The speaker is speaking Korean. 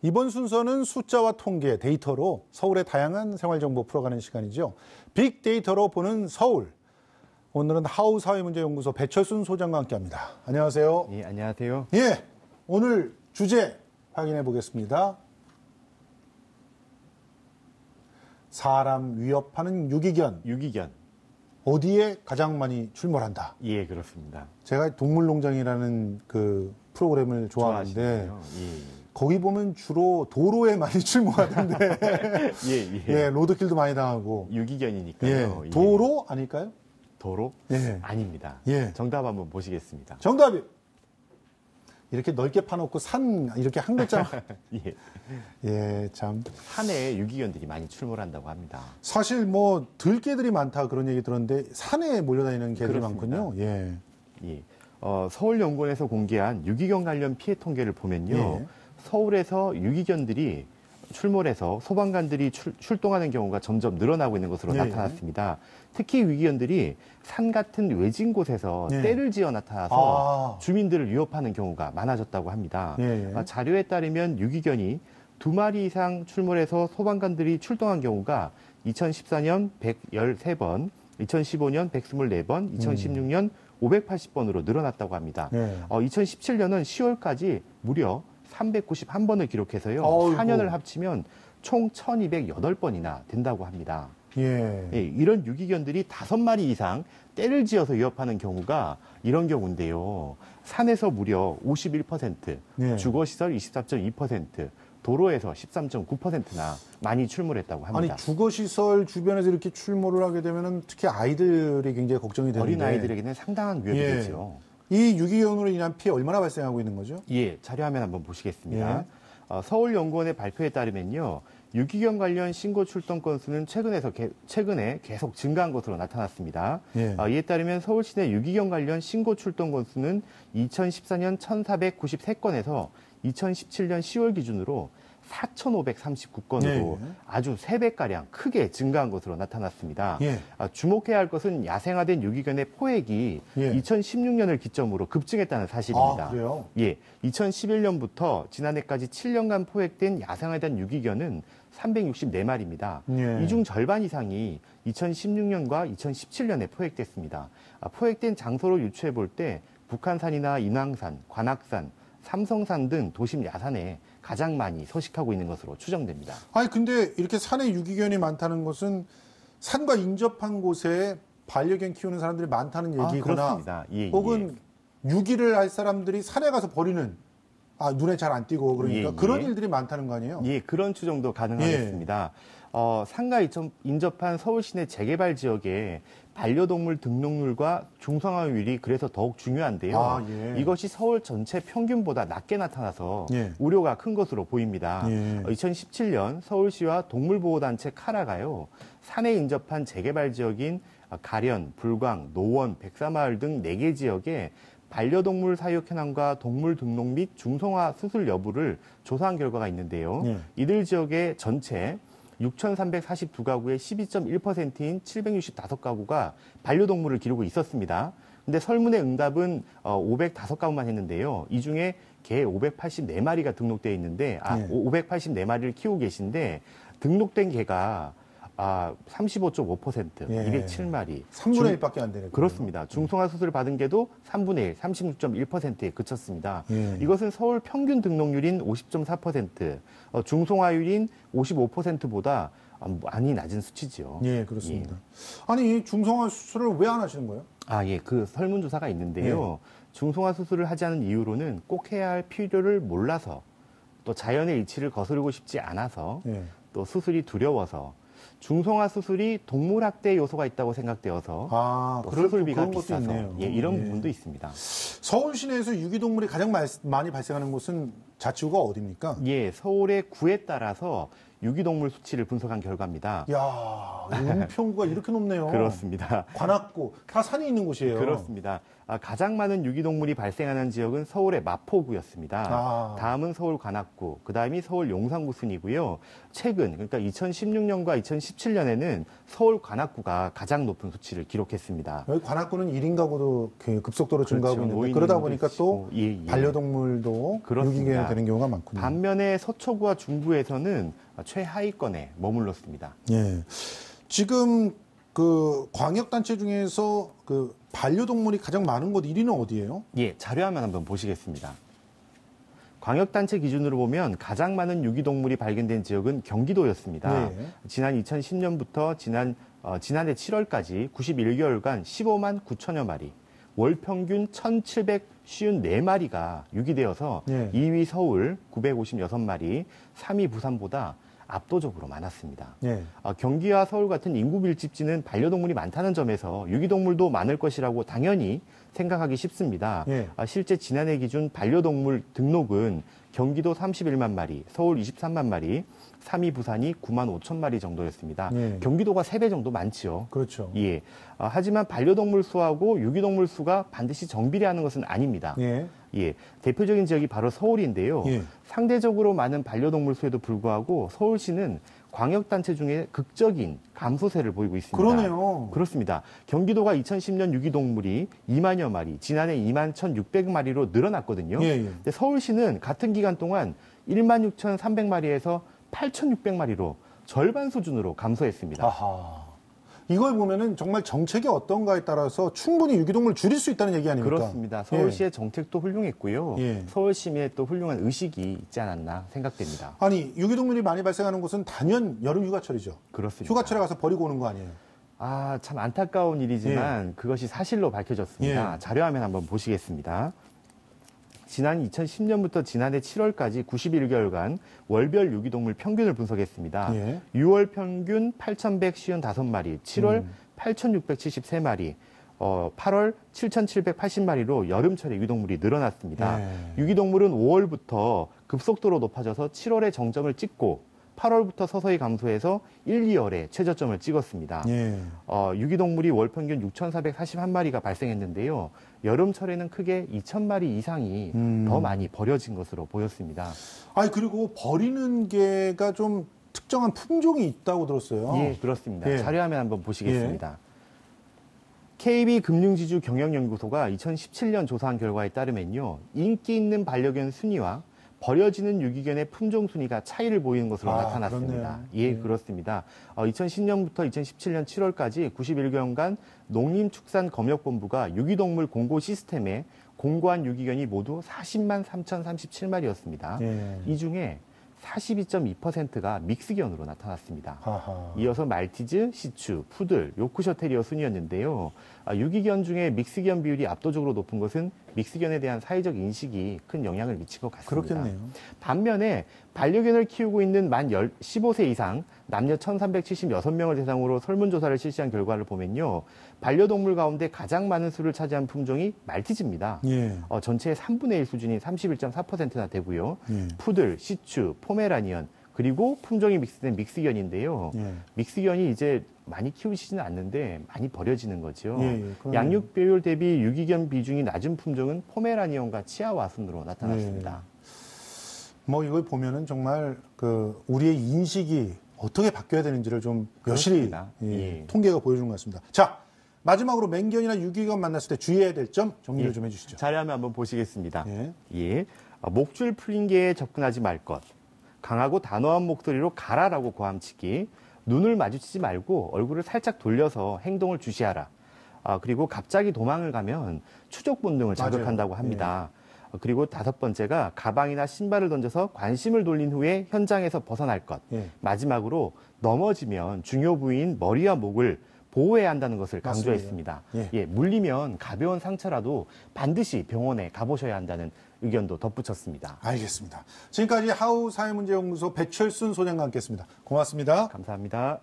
이번 순서는 숫자와 통계, 데이터로 서울의 다양한 생활정보 풀어가는 시간이죠. 빅데이터로 보는 서울. 오늘은 하우사회문제연구소 배철순 소장과 함께합니다. 안녕하세요. 예, 안녕하세요. 예, 오늘 주제 확인해 보겠습니다. 사람 위협하는 유기견. 유기견. 어디에 가장 많이 출몰한다? 예, 그렇습니다. 제가 동물농장이라는 그 프로그램을 좋아하는데 거기 보면 주로 도로에 많이 출몰하던데 예, 로드킬도 많이 당하고 유기견이니까요. 예, 도로 아닐까요? 도로? 예. 아닙니다. 예. 정답 한번 보시겠습니다. 정답이 이렇게 넓게 파놓고 산 이렇게 한 글자 예. 예, 참 산에 유기견들이 많이 출몰한다고 합니다. 사실 뭐 들개들이 많다 그런 얘기 들었는데 산에 몰려다니는 개들이 그렇습니다. 많군요. 예. 예. 서울연구원에서 공개한 유기견 관련 피해 통계를 보면요. 예. 서울에서 유기견들이 출몰해서 소방관들이 출동하는 경우가 점점 늘어나고 있는 것으로 예. 나타났습니다. 특히 유기견들이 산 같은 외진 곳에서 예. 떼를 지어 나타나서 주민들을 위협하는 경우가 많아졌다고 합니다. 예. 자료에 따르면 유기견이 2마리 이상 출몰해서 소방관들이 출동한 경우가 2014년 113번, 2015년 124번, 2016년 580번으로 늘어났다고 합니다. 2017년은 10월까지 무려 391번을 기록해서요. 어이구. 4년을 합치면 총 1208번이나 된다고 합니다. 예. 예, 이런 유기견들이 5마리 이상 떼를 지어서 위협하는 경우가 이런 경우인데요. 산에서 무려 51%, 예. 주거시설 24.2%, 도로에서 13.9%나 많이 출몰했다고 합니다. 아니 주거시설 주변에서 이렇게 출몰을 하게 되면은 특히 아이들이 굉장히 걱정이 되는데 어린 아이들에게는 상당한 위협이 예. 되죠. 이 유기견으로 인한 피해 얼마나 발생하고 있는 거죠? 예, 자료화면 한번 보시겠습니다. 예. 서울연구원의 발표에 따르면요. 유기견 관련 신고 출동 건수는 최근에 계속 증가한 것으로 나타났습니다. 예. 이에 따르면 서울 시내 유기견 관련 신고 출동 건수는 2014년 1,493건에서 2017년 10월 기준으로 4,539건으로 예. 아주 3배가량 크게 증가한 것으로 나타났습니다. 예. 주목해야 할 것은 야생화된 유기견의 포획이 예. 2016년을 기점으로 급증했다는 사실입니다. 아, 그래요? 예, 2011년부터 지난해까지 7년간 포획된 야생화된 유기견은 364마리입니다. 예. 이 중 절반 이상이 2016년과 2017년에 포획됐습니다. 포획된 장소로 유추해 볼 때 북한산이나 인왕산, 관악산, 삼성산 등 도심 야산에 가장 많이 서식하고 있는 것으로 추정됩니다. 아니 근데 이렇게 산에 유기견이 많다는 것은 산과 인접한 곳에 반려견 키우는 사람들이 많다는 얘기거나 그렇습니다. 예, 혹은 유기를 할 사람들이 산에 가서 버리는 눈에 잘 안 띄고 그러니까 예. 그런 일들이 많다는 거 아니에요? 예, 그런 추정도 가능하겠습니다. 산과 인접한 서울 시내 재개발 지역에 반려동물 등록률과 중성화율이 그래서 더욱 중요한데요. 예. 이것이 서울 전체 평균보다 낮게 나타나서 예. 우려가 큰 것으로 보입니다. 예. 2017년 서울시와 동물보호단체 카라가요. 산에 인접한 재개발 지역인 가련, 불광, 노원, 백사마을 등 4개 지역에 반려동물 사육 현황과 동물 등록 및 중성화 수술 여부를 조사한 결과가 있는데요. 예. 이들 지역의 전체 6,342가구의 12.1%인 765가구가 반려동물을 기르고 있었습니다. 근데 설문의 응답은 505가구만 했는데요. 이 중에 개 584마리가 등록되어 있는데, 584마리를 키우고 계신데, 등록된 개가 35.5%, 207마리. 3분의 1밖에 안 되네요. 그렇습니다. 중성화 수술을 받은 개도 3분의 1, 36.1%에 그쳤습니다. 예. 이것은 서울 평균 등록률인 50.4%, 중성화율인 55%보다 많이 낮은 수치죠. 예, 그렇습니다. 아니, 중성화 수술을 왜 안 하시는 거예요? 예, 그 설문조사가 있는데요. 중성화 수술을 하지 않은 이유로는 꼭 해야 할 필요를 몰라서, 또 자연의 이치를 거스르고 싶지 않아서, 또 수술이 두려워서, 중성화 수술이 동물학대 요소가 있다고 생각되어서 수술비가 비싸서 이런 부분도 있습니다. 서울 시내에서 유기동물이 가장 많이 발생하는 곳은 자치구가 어디입니까? 예, 서울의 구에 따라서 유기동물 수치를 분석한 결과입니다. 이야, 은평구가 이렇게 높네요. 그렇습니다. 관악구, 다 산이 있는 곳이에요. 그렇습니다. 가장 많은 유기동물이 발생하는 지역은 서울의 마포구였습니다. 다음은 서울 관악구, 그다음이 서울 용산구 순이고요. 최근 그러니까 2016년과 2017년에는 서울 관악구가 가장 높은 수치를 기록했습니다. 여기 관악구는 1인 가구도 급속도로 증가하고 그렇죠. 있는데 그러다 보니까 또 예. 반려동물도 유기견이 되는 경우가 많군요. 반면에 서초구와 중구에서는 최하위권에 머물렀습니다. 예. 지금 그 광역단체 중에서 그 반려동물이 가장 많은 곳 1위는 어디예요? 예, 자료화면 한번 보시겠습니다. 광역단체 기준으로 보면 가장 많은 유기동물이 발견된 지역은 경기도였습니다. 예. 지난 2010년부터 지난해 7월까지 91개월간 15만 9천여 마리, 월 평균 1,754마리가 유기되어서 예. 2위 서울 956마리, 3위 부산보다 압도적으로 많았습니다. 예. 경기와 서울 같은 인구 밀집지는 반려동물이 많다는 점에서 유기동물도 많을 것이라고 당연히 생각하기 쉽습니다. 예. 실제 지난해 기준 반려동물 등록은 경기도 31만 마리, 서울 23만 마리, 3위 부산이 9만 5천 마리 정도였습니다. 예. 경기도가 3배 정도 많지요. 그렇죠. 예. 하지만 반려동물 수하고 유기동물 수가 반드시 정비례하는 것은 아닙니다. 예. 예. 대표적인 지역이 바로 서울인데요. 예. 상대적으로 많은 반려동물 수에도 불구하고 서울시는 광역단체 중에 극적인 감소세를 보이고 있습니다. 그러네요. 그렇습니다. 경기도가 2010년 유기동물이 2만여 마리, 지난해 2만 1,600마리로 늘어났거든요. 예, 예. 근데 서울시는 같은 기간 동안 1만 6,300마리에서 8,600마리로 절반 수준으로 감소했습니다. 아하. 이걸 보면은 정말 정책이 어떤가에 따라서 충분히 유기동물을 줄일 수 있다는 얘기 아닙니까? 그렇습니다. 서울시의 예. 정책도 훌륭했고요. 예. 서울시민의 또 훌륭한 의식이 있지 않았나 생각됩니다. 아니, 유기동물이 많이 발생하는 곳은 단연 여름 휴가철이죠. 그렇습니다. 휴가철에 가서 버리고 오는 거 아니에요? 참 안타까운 일이지만 예. 그것이 사실로 밝혀졌습니다. 예. 자료화면 한번 보시겠습니다. 지난 2010년부터 지난해 7월까지 91개월간 월별 유기동물 평균을 분석했습니다. 예. 6월 평균 8,155마리, 7월 8,673마리, 8월 7,780마리로 여름철에 유기동물이 늘어났습니다. 예. 유기동물은 5월부터 급속도로 높아져서 7월에 정점을 찍고 8월부터 서서히 감소해서 1, 2월에 최저점을 찍었습니다. 예. 유기동물이 월 평균 6,441마리가 발생했는데요. 여름철에는 크게 2,000마리 이상이 더 많이 버려진 것으로 보였습니다. 아니, 그리고 버리는 개가 좀 특정한 품종이 있다고 들었어요. 예, 그렇습니다. 예. 자료화면 한번 보시겠습니다. 예. KB금융지주 경영연구소가 2017년 조사한 결과에 따르면요. 인기 있는 반려견 순위와 버려지는 유기견의 품종 순위가 차이를 보이는 것으로 나타났습니다. 예, 그렇습니다. 2010년부터 2017년 7월까지 91개월간 농림축산검역본부가 유기동물 공고 시스템에 공고한 유기견이 모두 40만 3,037마리였습니다. 예. 이 중에 42.2%가 믹스견으로 나타났습니다. 아하. 이어서 말티즈, 시츄, 푸들, 요크셔 테리어 순이었는데요. 유기견 중에 믹스견 비율이 압도적으로 높은 것은 믹스견에 대한 사회적 인식이 큰 영향을 미친 것 같습니다. 그렇겠네요. 반면에 반려견을 키우고 있는 만 15세 이상 남녀 1,376명을 대상으로 설문조사를 실시한 결과를 보면요. 반려동물 가운데 가장 많은 수를 차지한 품종이 말티즈입니다. 예. 전체의 3분의 1 수준인 31.4%나 되고요. 예. 푸들, 시츄, 포메라니언, 그리고 품종이 믹스된 믹스견인데요. 예. 믹스견이 이제 많이 키우시지는 않는데 많이 버려지는 거죠. 양육 비율 대비 유기견 비중이 낮은 품종은 포메라니언과 치아와 순으로 나타났습니다. 뭐 이걸 보면은 정말 그 우리의 인식이 어떻게 바뀌어야 되는지를 좀 여실히 통계가 보여준 것 같습니다. 자, 마지막으로 맹견이나 유기견 만났을 때 주의해야 될 점 정리를 좀 해주시죠. 자료화면 한번 보시겠습니다. 목줄 풀린 개에 접근하지 말 것. 강하고 단호한 목소리로 가라라고 고함치기. 눈을 마주치지 말고 얼굴을 살짝 돌려서 행동을 주시하라. 그리고 갑자기 도망을 가면 추적 본능을 자극한다고 합니다. 그리고 5번째가 가방이나 신발을 던져서 관심을 돌린 후에 현장에서 벗어날 것. 마지막으로 넘어지면 중요 부위인 머리와 목을 보호해야 한다는 것을 강조했습니다. 물리면 가벼운 상처라도 반드시 병원에 가보셔야 한다는 의견도 덧붙였습니다. 알겠습니다. 지금까지 하우 사회문제연구소 배철순 소장과 함께했습니다. 고맙습니다. 감사합니다.